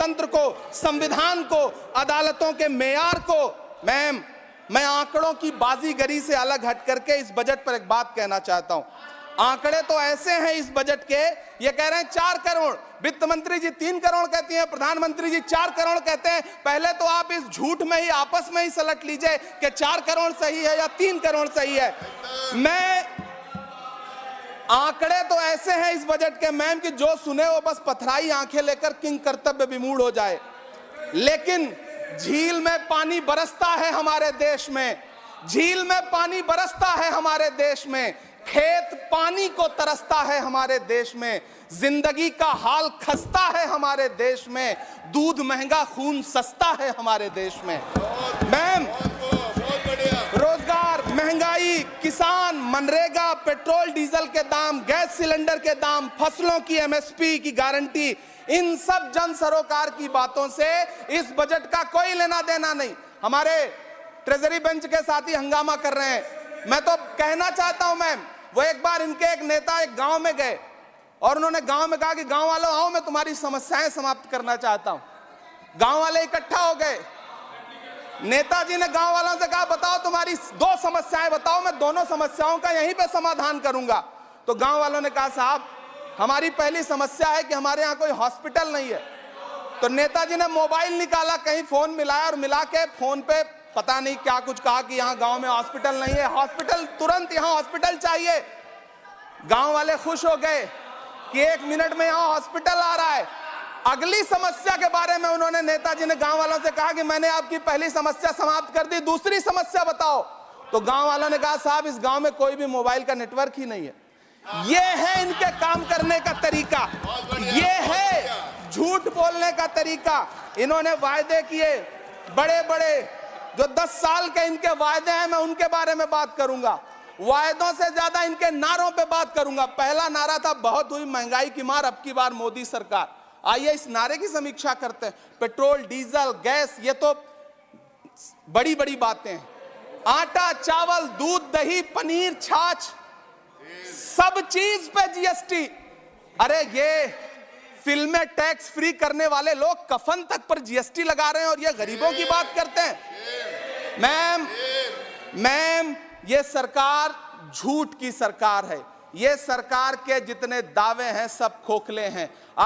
लोकतंत्र को, संविधान को, अदालतों के मेयार को। मैम, मैं आंकड़ों की बाजीगरी से अलग हट करके इस बजट पर एक बात कहना चाहता हूं। आंकड़े तो ऐसे हैं इस बजट के, ये कह रहे हैं 4 करोड़, वित्त मंत्री जी 3 करोड़ कहती हैं, प्रधानमंत्री जी 4 करोड़ कहते हैं। पहले तो आप इस झूठ में ही आपस में ही सलट लीजिए कि 4 करोड़ सही है या 3 करोड़ सही है। आंकड़े तो ऐसे हैं इस बजट के मैम कि जो सुने वो बस पथराई आंखें लेकर किंग कर्तव्य विमूढ़ हो जाए। लेकिन झील में पानी बरसता है हमारे देश में, झील में पानी बरसता है हमारे देश में, खेत पानी को तरसता है हमारे देश में, जिंदगी का हाल खस्ता है हमारे देश में, दूध महंगा खून सस्ता है हमारे देश में। मैम, रोजगार, महंगाई, किसान, मनरेगा, पेट्रोल डीजल के दाम, गैस सिलेंडर के दाम, फसलों की एमएसपी की गारंटी, इन सब जन सरोकार की बातों से इस बजट का कोई लेना देना नहीं। हमारे ट्रेजरी बेंच के साथी हंगामा कर रहे हैं। मैं तो कहना चाहता हूं मैम, वो एक बार इनके एक नेता एक गांव में गए और उन्होंने गांव में कहा कि गांव वालों आओ, मैं तुम्हारी समस्याएं समाप्त करना चाहता हूं। गांव वाले इकट्ठा हो गए। नेताजी ने गांव वालों से कहा बताओ तुम्हारी 2 समस्याएं बताओ, मैं दोनों समस्याओं का यहीं पे समाधान करूंगा। तो गांव वालों ने कहा साहब हमारी पहली समस्या है कि हमारे यहाँ कोई हॉस्पिटल नहीं है। तो नेताजी ने मोबाइल निकाला, कहीं फोन मिलाया और मिला के फोन पे पता नहीं क्या कुछ कहा कि यहाँ गांव में हॉस्पिटल नहीं है, हॉस्पिटल तुरंत, यहाँ हॉस्पिटल चाहिए। गांव वाले खुश हो गए कि 1 मिनट में यहाँ हॉस्पिटल आ रहा है। अगली समस्या के बारे में उन्होंने, नेताजी ने गांव वालों से कहा कि मैंने आपकी पहली समस्या समाप्त कर दी, दूसरी समस्या बताओ। तो गांव वालों ने कहा साहब इस गांव में कोई भी मोबाइल का नेटवर्क ही नहीं है। ये है इनके काम करने का तरीका, ये है झूठ बोलने का तरीका। इन्होंने वायदे किए बड़े बड़े, जो 10 साल के इनके वायदे हैं मैं उनके बारे में बात करूंगा। वायदों से ज्यादा इनके नारों पे बात करूंगा। पहला नारा था बहुत हुई महंगाई की मार, अब की बार मोदी सरकार। आइए इस नारे की समीक्षा करते हैं। पेट्रोल, डीजल, गैस, ये तो बड़ी बड़ी बातें हैं। आटा, चावल, दूध, दही, पनीर, छाछ, सब चीज पे जीएसटी। अरे ये फिल्में टैक्स फ्री करने वाले लोग कफन तक पर जीएसटी लगा रहे हैं और ये गरीबों की बात करते हैं। मैम, ये सरकार झूठ की सरकार है। ये सरकार के जितने दावे हैं सब खोखले हैं।